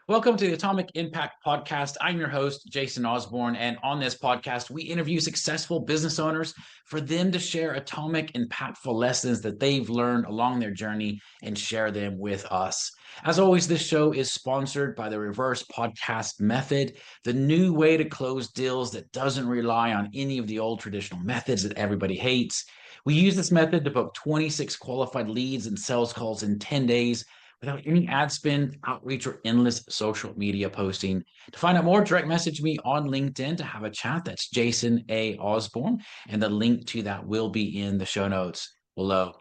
Welcome to the Atomic Impact Podcast. I'm your host, Jason Osborn. And on this podcast, we interview successful business owners for them to share atomic, impactful lessons that they've learned along their journey and share them with us. As always, this show is sponsored by the reverse podcast method, the new way to close deals that doesn't rely on any of the old traditional methods that everybody hates. We use this method to book 26 qualified leads and sales calls in 10 days without any ad spend, outreach, or endless social media posting. To find out more, direct message me on LinkedIn to have a chat. That's Jason A. Osborn, and the link to that will be in the show notes below.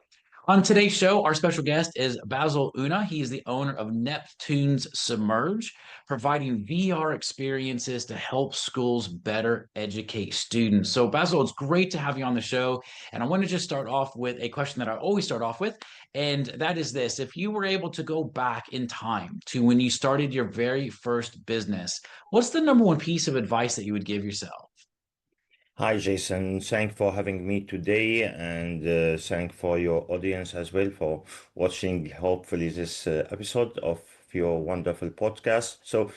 On today's show, our special guest is Bassel Ounah. He is the owner of Neptune's Submerge, providing VR experiences to help schools better educate students. So, Bassel, it's great to have you on the show. And I want to just start off with a question that I always start off with, and that is this. If you were able to go back in time to when you started your very first business, what's the number one piece of advice that you would give yourself? Hi, Jason. Thanks for having me today, and thank for your audience as well for watching, hopefully, this episode of your wonderful podcast. So,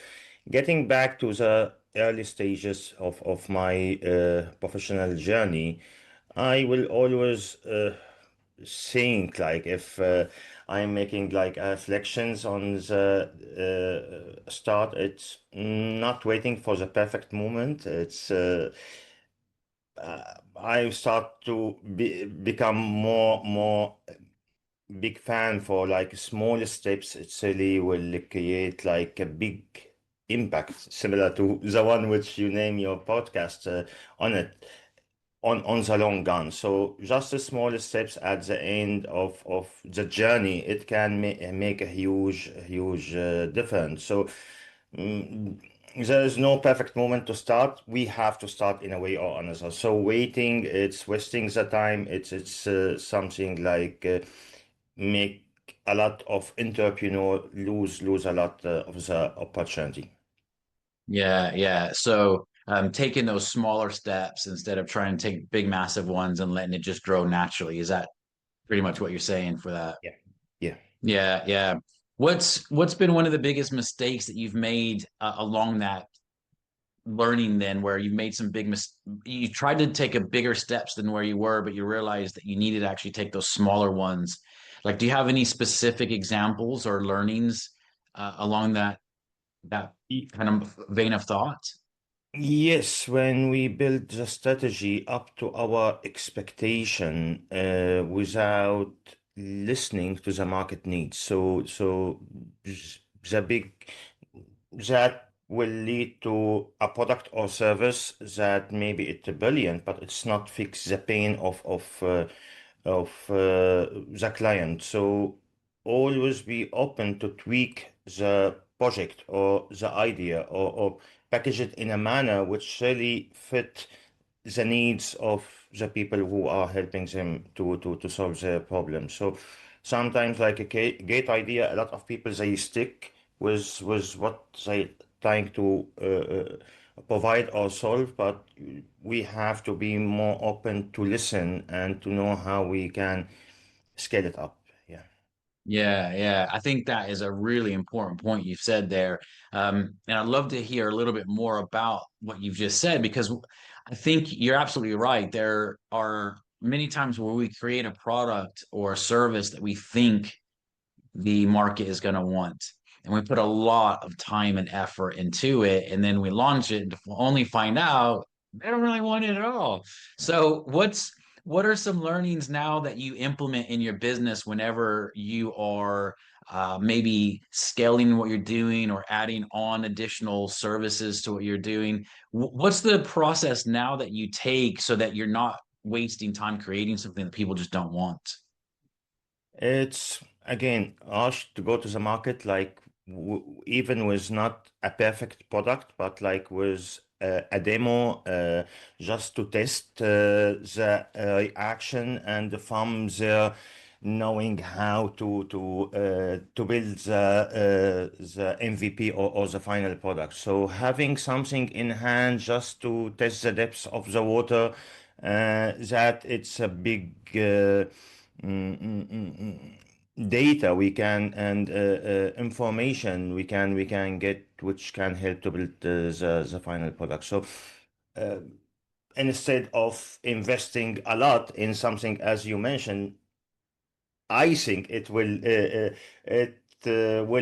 getting back to the early stages of my professional journey, I will always think like if I'm making like reflections on the start, it's not waiting for the perfect moment. I start to become more big fan for like small steps. It really will create like a big impact, similar to the one which you name your podcast on it on the long run. So just the small steps at the end of the journey, it can make a huge difference. So mm, there is no perfect moment to start. We have to start in a way or another. So waiting, it's wasting the time. It's something like make a lot of entrepreneur lose a lot of the opportunity. Yeah. So taking those smaller steps instead of trying to take big, massive ones and letting it just grow naturally. Is that pretty much what you're saying for that? Yeah. Yeah. Yeah. What's been one of the biggest mistakes that you've made along that learning then where you made some you tried to take a bigger steps than where you were, but you realized that you needed to actually take those smaller ones. Like, do you have any specific examples or learnings along that kind of vein of thought? Yes, when we build the strategy up to our expectation without listening to the market needs. The big that will lead to a product or service that maybe it's brilliant, but it's not fix the pain of the client. So always be open to tweak the project or the idea or package it in a manner which really fit the needs of the people who are helping them to solve their problem. So sometimes like a great idea, a lot of people they stick with what they trying to provide or solve, but we have to be more open to listen and to know how we can scale it up. Yeah. Yeah. I think that is a really important point you've said there. And I'd love to hear a little bit more about what you've just said, because I think you're absolutely right. There are many times where we create a product or a service that we think the market is going to want. And we put a lot of time and effort into it. And then we launch it to only find out they don't really want it at all. So what are some learnings now that you implement in your business whenever you are maybe scaling what you're doing or adding on additional services to what you're doing? What's the process now that you take so that you're not wasting time creating something that people just don't want? It's again us to go to the market like even with not a perfect product, but like with a demo just to test the reaction and from there knowing how to build the MVP or the final product. So having something in hand just to test the depths of the water, that it's a big mm, mm, mm, mm, data we can and information we can get which can help to build the final product. So uh, instead of investing a lot in something, as you mentioned, I think it will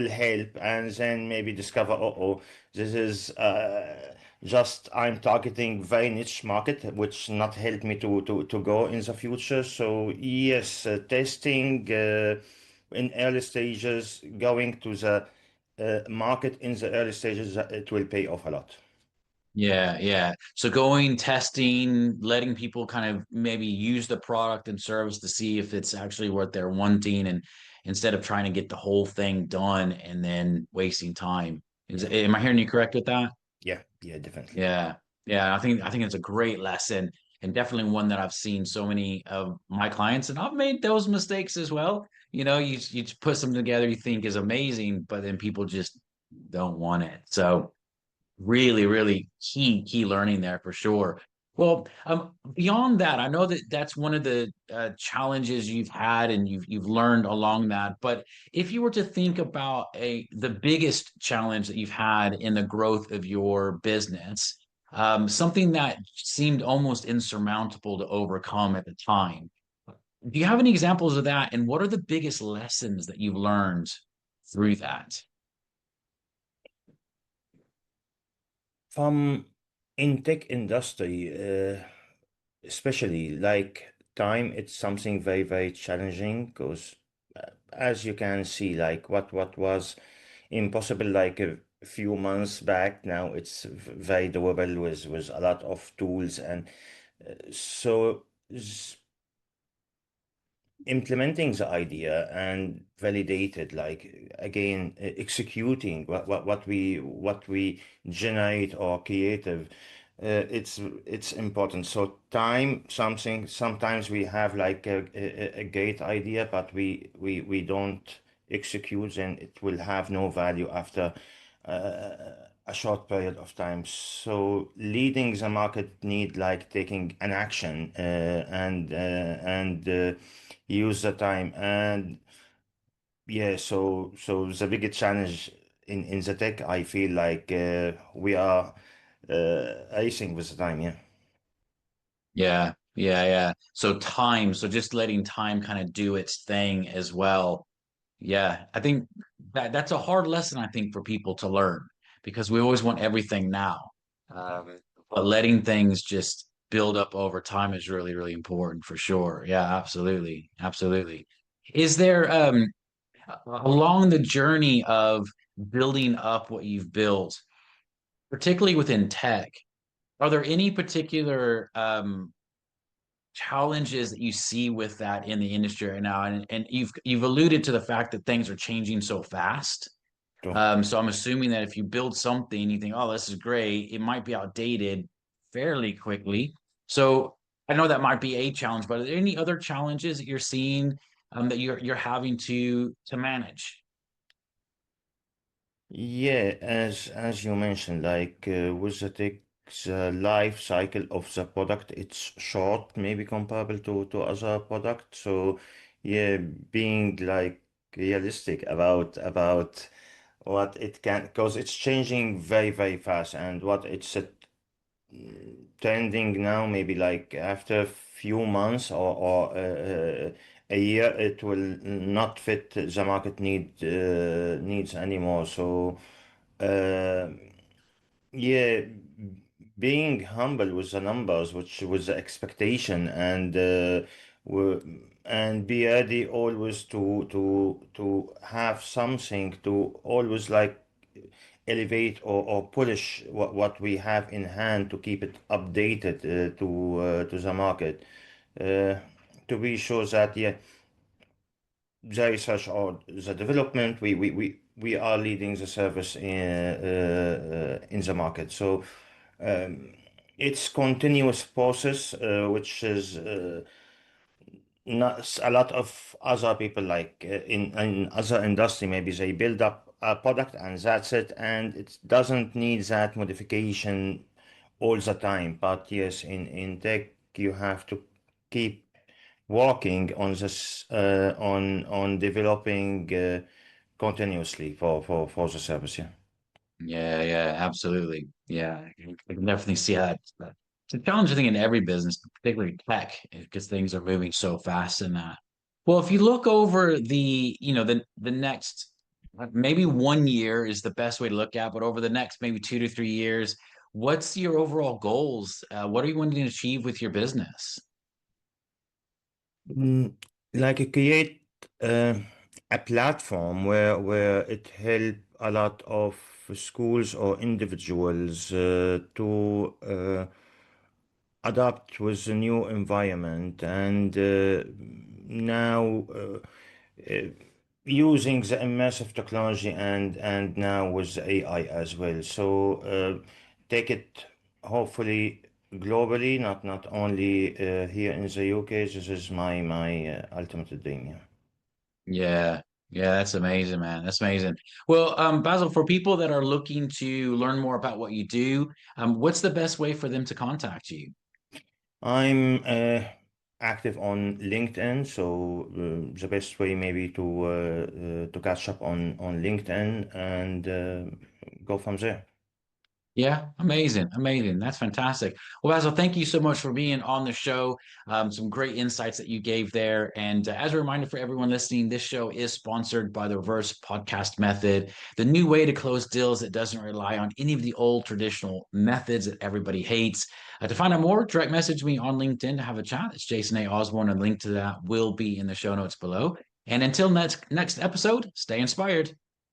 help, and then maybe discover, oh, this is just I'm targeting very niche market, which not help me to go in the future. So yes, testing in early stages, going to the market in the early stages, it will pay off a lot. Yeah, yeah. So going, testing, letting people kind of maybe use the product and service to see if it's actually what they're wanting, and instead of trying to get the whole thing done and then wasting time. Yeah, Am I hearing you correct with that? yeah, definitely. Yeah. Yeah, I think it's a great lesson, and definitely one that I've seen so many of my clients, and I've made those mistakes as well. You put something together you think is amazing, but then people just don't want it. So really, really key learning there for sure. Well, beyond that, I know that that's one of the challenges you've had and you've learned along that. But if you were to think about the biggest challenge that you've had in the growth of your business, something that seemed almost insurmountable to overcome at the time, do you have any examples of that? And what are the biggest lessons that you've learned through that? From in tech industry, especially like time, it's something very, very challenging because as you can see, like what was impossible like a few months back, now it's very doable with a lot of tools. And so implementing the idea and validated, like again executing what we generate or creative, it's important. So time, something sometimes we have like a great idea, but we don't execute, and it will have no value after a short period of time. So leading the market need like taking an action and use the time. And yeah, so the biggest challenge in the tech, I feel like we are racing with the time. Yeah. Yeah, yeah, yeah. So time, so just letting time kind of do its thing as well. Yeah, I think that's a hard lesson, I think, for people to learn because we always want everything now. But letting things just build up over time is really, really important for sure. Yeah, absolutely. Absolutely. Is there along the journey of building up what you've built, particularly within tech, are there any particular challenges that you see with that in the industry right now? And you've alluded to the fact that things are changing so fast. So So I'm assuming that if you build something, you think, oh, this is great, it might be outdated fairly quickly. So I know that might be a challenge, but are there any other challenges that you're seeing that you're having to manage? yeah, as you mentioned, like with the tech, the life cycle of the product, it's short, maybe comparable to other products. So yeah, being like realistic about what it can, because it's changing very, very fast, and what it's trending now, maybe like after a few months or a year, it will not fit the market needs anymore. So uh, yeah, being humble with the numbers, which was the expectation, and be ready always to have something to always like elevate or polish what we have in hand to keep it updated to the market, uh, to be sure that yeah, the research or the development, we are leading the service in the market. So um, it's continuous process, which is not a lot of other people like in other industry, maybe they build up a product and that's it, and it doesn't need that modification all the time. But yes, in tech you have to keep working on this on developing continuously for the service. Yeah. Yeah, yeah, absolutely. Yeah, I can definitely see how that it's a challenging thing in every business, particularly tech, because things are moving so fast in that. Well, if you look over the next maybe 1 year is the best way to look at, but over the next maybe 2 to 3 years, what's your overall goals? What are you wanting to achieve with your business? Mm, like create a platform where it help a lot of schools or individuals to adapt with the new environment and now uh, using the immersive technology and now with the AI as well. So take it hopefully globally, not only here in the UK. This is my ultimate dream. Yeah. Yeah, yeah, that's amazing, man. That's amazing. Well, Basil, for people that are looking to learn more about what you do, what's the best way for them to contact you? I'm active on LinkedIn, so the best way maybe to catch up on LinkedIn and go from there. Yeah, amazing, amazing. That's fantastic. Well, Basil, thank you so much for being on the show. Some great insights that you gave there. And as a reminder for everyone listening, this show is sponsored by the reverse podcast method, the new way to close deals that doesn't rely on any of the old traditional methods that everybody hates. To find out more, direct message me on LinkedIn to have a chat. It's Jason A. Osborn, and link to that will be in the show notes below. And until next episode, stay inspired.